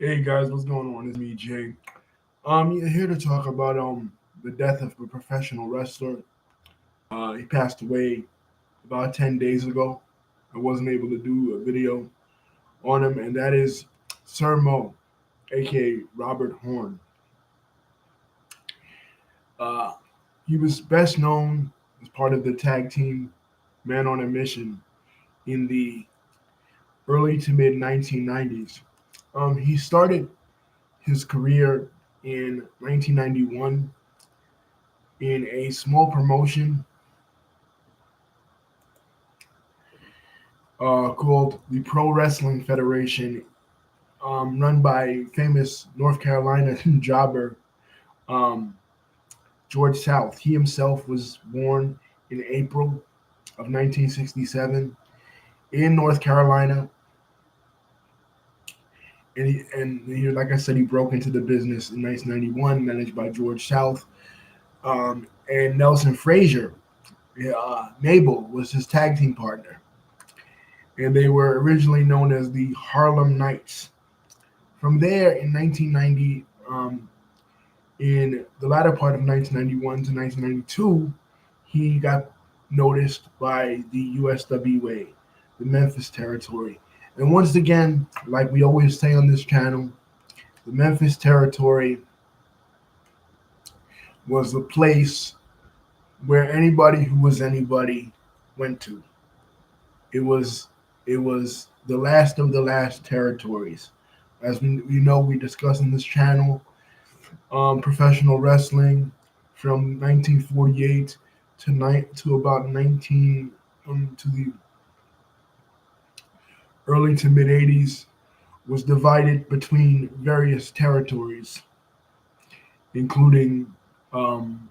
Hey guys, what's going on? It's me, Jay. Yeah, here to talk about the death of a professional wrestler. He passed away about 10 days ago. I wasn't able to do a video on him, and that is Sir Mo, aka Robert Horn. Uh, he was best known as part of the tag team Man on a Mission in the early to mid 1990s. He started his career in 1991 in a small promotion called the Pro Wrestling Federation, run by famous North Carolina jobber um, George South. He himself was born in April of 1967 in North Carolina, and like I said, he broke into the business in 1991, managed by George South and Nelson Frazier. Mabel was his tag team partner, and they were originally known as the Harlem Knights. From there, in 1990, in the latter part of 1991 to 1992, he got noticed by the USWA, the Memphis territory. And once again, like we always say on this channel, the Memphis territory was the place where anybody who was anybody went to. It was it was the last of the last territories. As we know, we discuss in this channel professional wrestling from 1948 to about 19 to the early to mid 80s was divided between various territories, including um,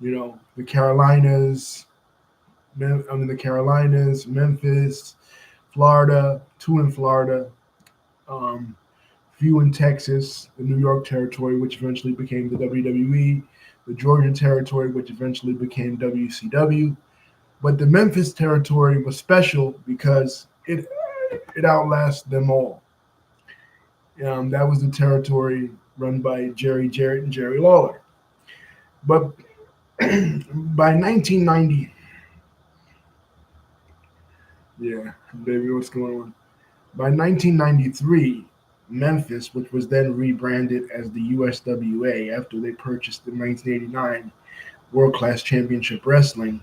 the Carolinas, the Carolinas, Memphis, Florida, two in Florida, um, few in Texas, the New York territory, which eventually became the WWE, the Georgia territory, which eventually became WCW. But the Memphis territory was special because it outlasted them all. That was the territory run by Jerry Jarrett and Jerry Lawler. But by 1990, yeah, baby, what's going on? By 1993, Memphis, which was then rebranded as the USWA after they purchased the 1989 World Class Championship Wrestling,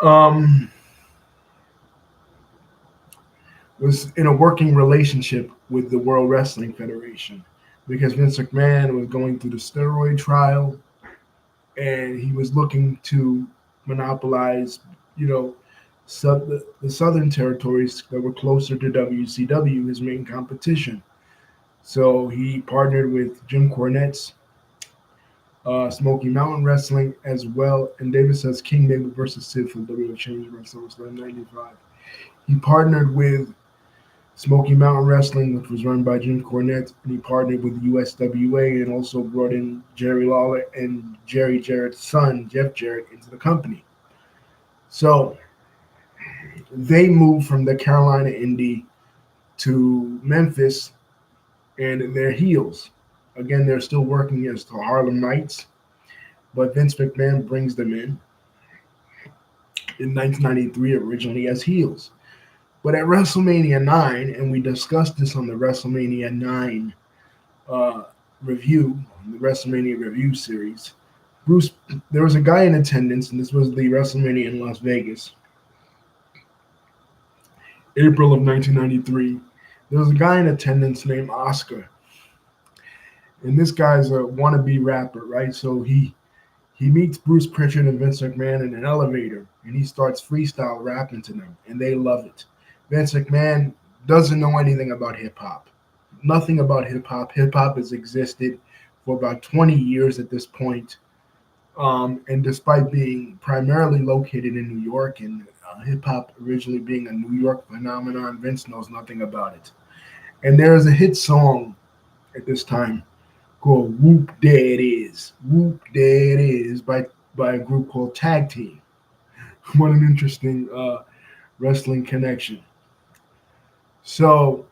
um, was in a working relationship with the World Wrestling Federation because Vince McMahon was going through the steroid trial and he was looking to monopolize, you know, the southern territories that were closer to WCW, his main competition. So he partnered with Jim Cornette's Smoky Mountain Wrestling as well, and Davis says King David versus Sid from WWE Championship Wrestling SummerSlam '95. He partnered with Smoky Mountain Wrestling, which was run by Jim Cornette, and he partnered with USWA and also brought in Jerry Lawler and Jerry Jarrett's son, Jeff Jarrett, into the company. So they moved from the Carolina Indie to Memphis, and they're heels. Again, they're still working as the Harlem Knights, but Vince McMahon brings them in 1993 originally as heels. But at WrestleMania 9, and we discussed this on the WrestleMania 9 uh, review, the WrestleMania review series, Bruce, there was a guy in attendance, and this was the WrestleMania in Las Vegas, April of 1993. There was a guy in attendance named Oscar, and this guy's a wannabe rapper, right? So he meets Bruce Pritchard and Vince McMahon in an elevator, and he starts freestyle rapping to them, and they love it. Vince McMahon doesn't know anything about hip hop, nothing about hip hop. Hip hop has existed for about 20 years at this point. And despite being primarily located in New York and hip hop originally being a New York phenomenon, Vince knows nothing about it. And there is a hit song at this time called "Whoop There It Is." "Whoop There It Is" by a group called Tag Team. What an interesting wrestling connection. So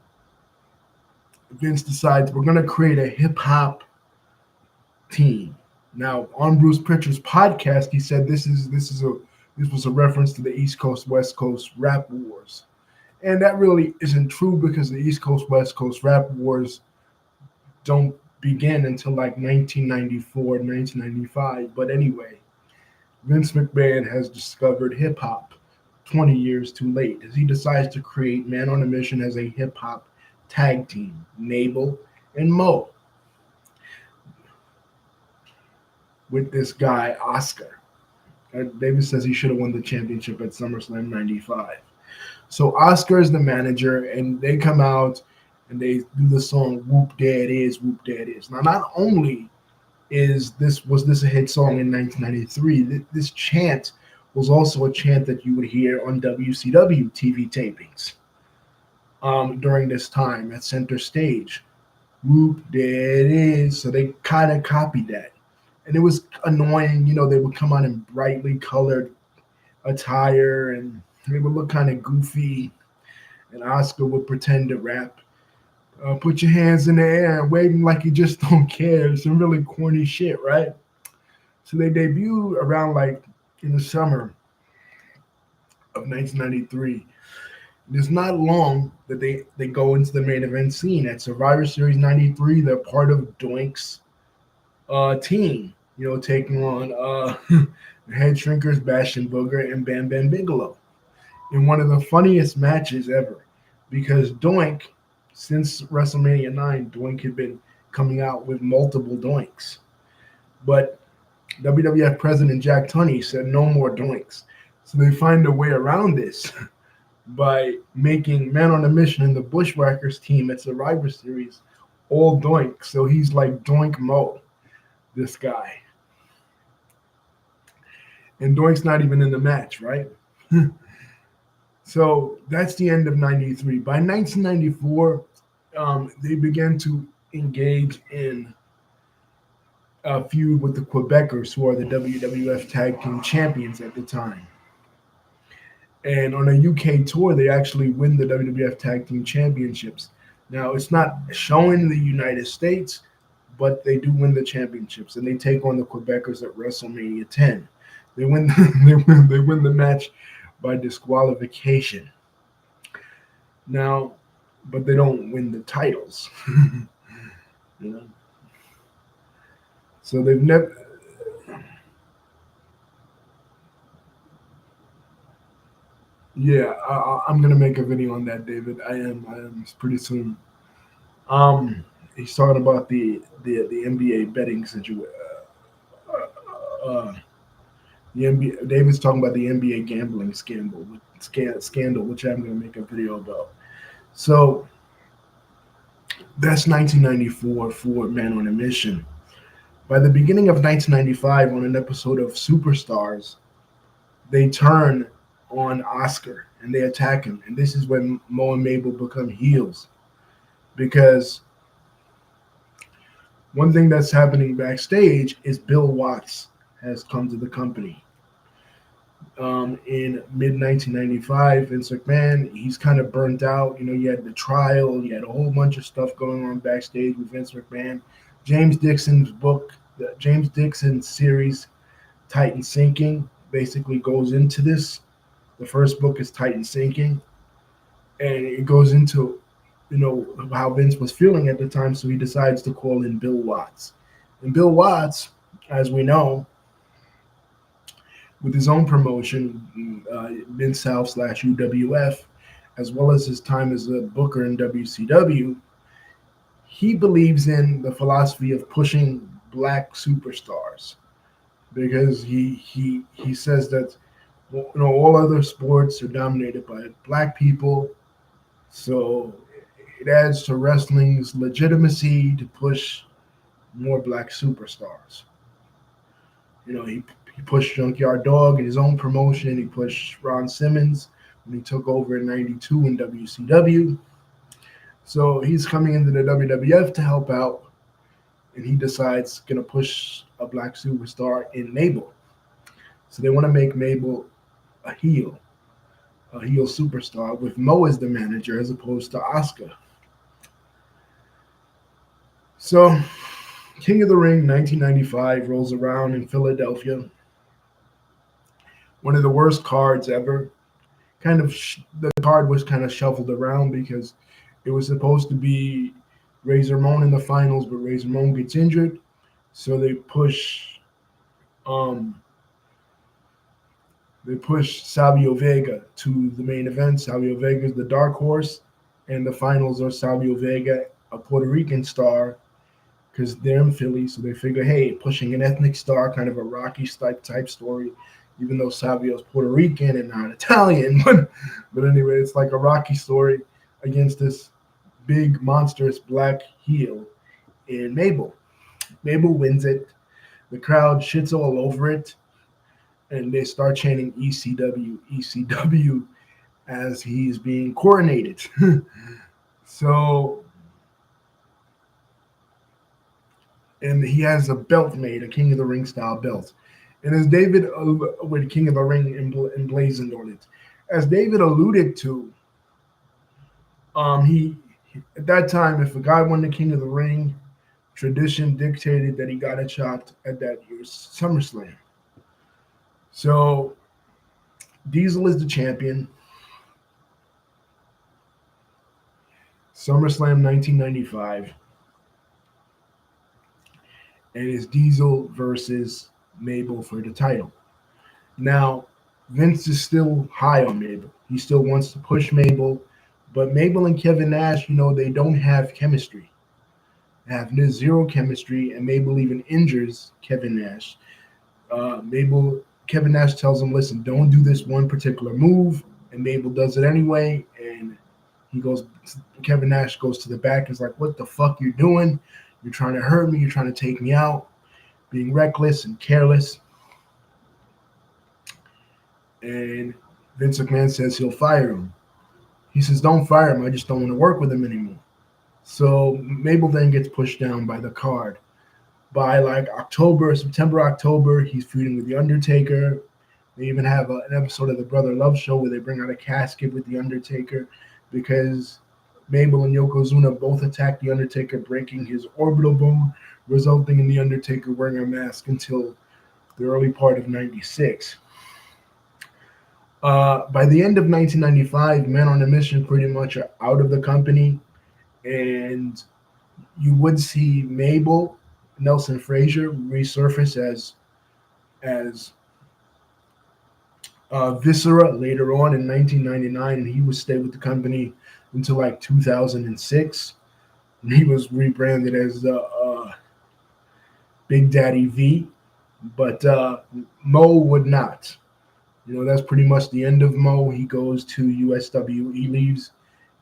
Vince decides we're gonna create a hip hop team. Now on Bruce Pritchard's podcast, he said this was a reference to the East Coast West Coast rap wars, and that really isn't true because the East Coast West Coast rap wars don't begin until like 1994, 1995. But anyway, Vince McMahon has discovered hip hop 20 years too late as he decides to create Man on a Mission as a hip hop tag team, Mabel and Mo, with this guy, Oscar. David says he should have won the championship at SummerSlam 95. So Oscar is the manager, and they come out and they do the song "Whoop There It Is, Whoop There It Is." Now, not only was this a hit song in 1993, this chant was also a chant that you would hear on WCW TV tapings during this time at Center Stage. Whoop, there it is. So they kind of copied that. And it was annoying. They would come out in brightly colored attire and they would look kind of goofy. And Oscar would pretend to rap. Put your hands in the air and waving like you just don't care. Some really corny shit, right? So they debuted around like in the summer of 1993. It's not long that they go into the main event scene at Survivor Series 93. They're part of Doink's team, taking on Head Shrinkers, Bastion Booger, and Bam Bam Bigelow in one of the funniest matches ever. Because Doink, since WrestleMania 9, Doink had been coming out with multiple Doinks. But WWF President Jack Tunney said no more Doinks. So they find a way around this by making Man on a Mission and the Bushwhackers team at Survivor Series all Doink. So he's like Doink Mo, this guy. And Doink's not even in the match, right? So that's the end of 93. By 1994, they began to engage in a feud with the Quebecers, who are the WWF Tag Team Champions at the time. And on a UK tour, they actually win the WWF Tag Team Championships. Now, it's not shown in the United States, but they do win the championships, and they take on the Quebecers at WrestleMania 10. They win. They win the match by disqualification. Now, but they don't win the titles. you know. So they've never. Yeah, I'm gonna make a video on that, David. I am. It's pretty soon. He's talking about the NBA betting situation. The NBA. David's talking about the NBA gambling scandal, which I'm gonna make a video about. So that's 1994 for Man on a Mission. By the beginning of 1995, on an episode of Superstars, they turn on Oscar and they attack him. And this is when Mo and Mabel become heels. Because one thing that's happening backstage is Bill Watts has come to the company. In mid 1995, Vince McMahon, he's kind of burnt out. You had the trial, you had a whole bunch of stuff going on backstage with Vince McMahon. James Dixon's book, the James Dixon series, Titan Sinking, basically goes into this. The first book is Titan Sinking, and it goes into, how Vince was feeling at the time. So he decides to call in Bill Watts, and Bill Watts, as we know, with his own promotion, Mid-South / UWF, as well as his time as a booker in WCW, he believes in the philosophy of pushing black superstars because he says that all other sports are dominated by black people, so it adds to wrestling's legitimacy to push more black superstars. He pushed Junkyard Dog in his own promotion. He pushed Ron Simmons when he took over in '92 in WCW. So he's coming into the WWF to help out, and he decides going to push a black superstar in Mabel. So they want to make Mabel a heel. a heel superstar, with Mo as the manager as opposed to Asuka. So, King of the Ring 1995 rolls around in Philadelphia. One of the worst cards ever. The card was kind of shuffled around because it was supposed to be Razor Ramon in the finals, but Razor Ramon gets injured, so um, they push Savio Vega to the main event. Savio Vega is the dark horse, and the finals are Savio Vega, a Puerto Rican star, because they're in Philly, so they figure, hey, pushing an ethnic star, kind of a Rocky type story, even though Savio's Puerto Rican and not Italian. But anyway, it's like a Rocky story against this big, monstrous black heel in Mabel. Mabel wins it. The crowd shits all over it, and they start chanting ECW, ECW as he's being coronated. So, and he has a belt made, a King of the Ring style belt. And as David, with King of the Ring emblazoned on it, as David alluded to, he at that time, if a guy won the King of the Ring, tradition dictated that he got a shot at that year's SummerSlam. So Diesel is the champion. SummerSlam 1995. And it's Diesel versus Mabel for the title. Now, Vince is still high on Mabel. He still wants to push Mabel, but Mabel and Kevin Nash, they don't have chemistry. They have zero chemistry, and Mabel even injures Kevin Nash. Kevin Nash tells him, listen, don't do this one particular move, and Mabel does it anyway, and Kevin Nash goes to the back and is like, what the fuck you doing? You're trying to hurt me, you're trying to take me out, being reckless and careless. And Vince McMahon says he'll fire him. He says, don't fire him, I just don't want to work with him anymore. So Mabel then gets pushed down by the card. By like September, October, he's feuding with The Undertaker. They even have an episode of the Brother Love Show where they bring out a casket with The Undertaker because Mabel and Yokozuna both attacked The Undertaker, breaking his orbital bone, resulting in The Undertaker wearing a mask until the early part of '96. By the end of 1995, Men on a Mission pretty much are out of the company, and you would see Mabel, Nelson Frazier resurface as Viscera later on in 1999, and he would stay with the company until like 2006. And he was rebranded as Big Daddy V, but Mo would not. That's pretty much the end of Mo. He goes to USW. He leaves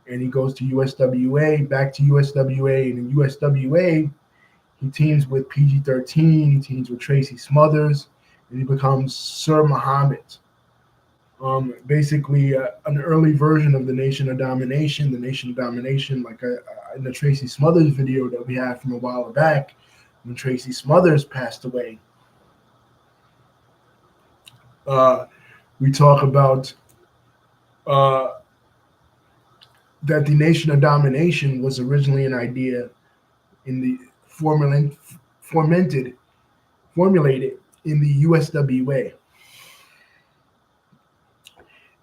and he goes to USWA, back to USWA, and in USWA, he teams with PG-13, he teams with Tracy Smothers, and he becomes Sir Muhammad. Basically, an early version of the Nation of Domination. The Nation of Domination, like in the Tracy Smothers video that we had from a while back, when Tracy Smothers passed away. We talk about that the Nation of Domination was originally an idea formulated in the USWA,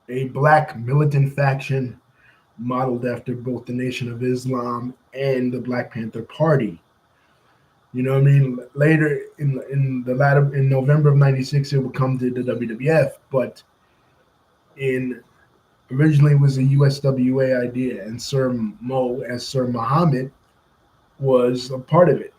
a black militant faction modeled after both the Nation of Islam and the Black Panther Party. Later in November of '96, it would come to the WWF, but originally it was a USWA idea, and Sir Mo, as Sir Muhammad, was a part of it.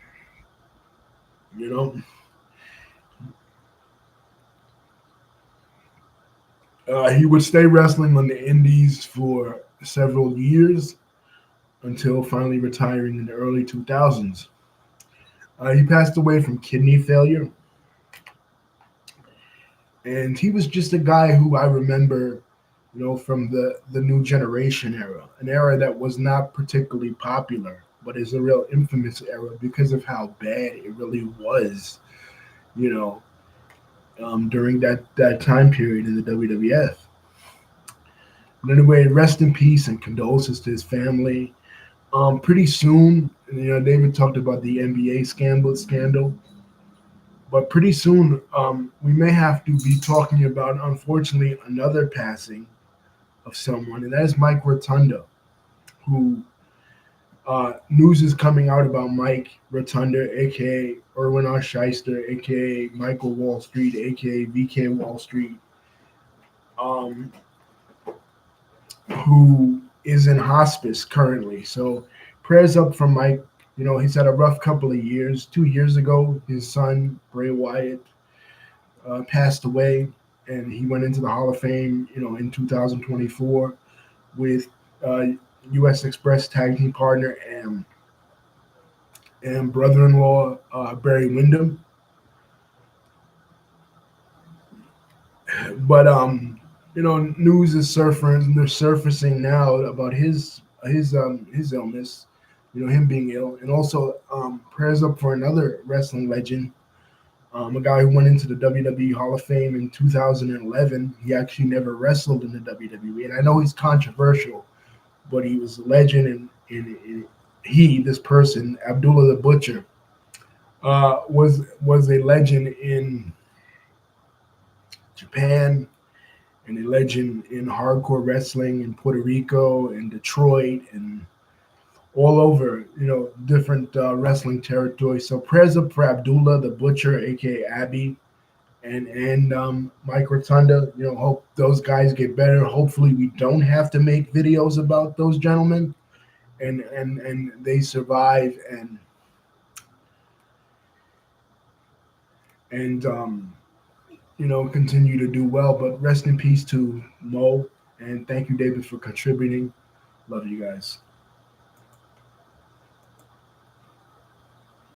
He would stay wrestling on the Indies for several years until finally retiring in the early 2000s. He passed away from kidney failure. And he was just a guy who I remember, from the new generation era, an era that was not particularly popular, but is a real infamous era because of how bad it really was, during that time period in the WWF. But anyway, rest in peace and condolences to his family. Pretty soon, David talked about the NBA scandal, but pretty soon, we may have to be talking about, unfortunately, another passing of someone, and that is Mike Rotunda, who news is coming out about Mike Rotunda, aka Erwin R. Shyster, aka Michael Wall Street, aka VK Wall Street, um, who is in hospice currently. So prayers up for Mike. He's had a rough couple of years. 2 years ago, his son, Bray Wyatt, passed away, and he went into the Hall of Fame, in 2024 with uh, U.S. Express tag team partner and brother-in-law Barry Windham. But news is surfacing now about his illness, him being ill, and also prayers up for another wrestling legend, a guy who went into the WWE Hall of Fame in 2011. He actually never wrestled in the WWE, and I know he's controversial, but he was a legend, and this person, Abdullah the Butcher, was a legend in Japan and a legend in hardcore wrestling in Puerto Rico and Detroit and all over, different wrestling territories. So prayers up for Abdullah the Butcher, aka Abby, and Mike Rotunda. Hope those guys get better. Hopefully, we don't have to make videos about those gentlemen, and they survive and continue to do well. But rest in peace to Mo, and thank you, David, for contributing. Love you guys.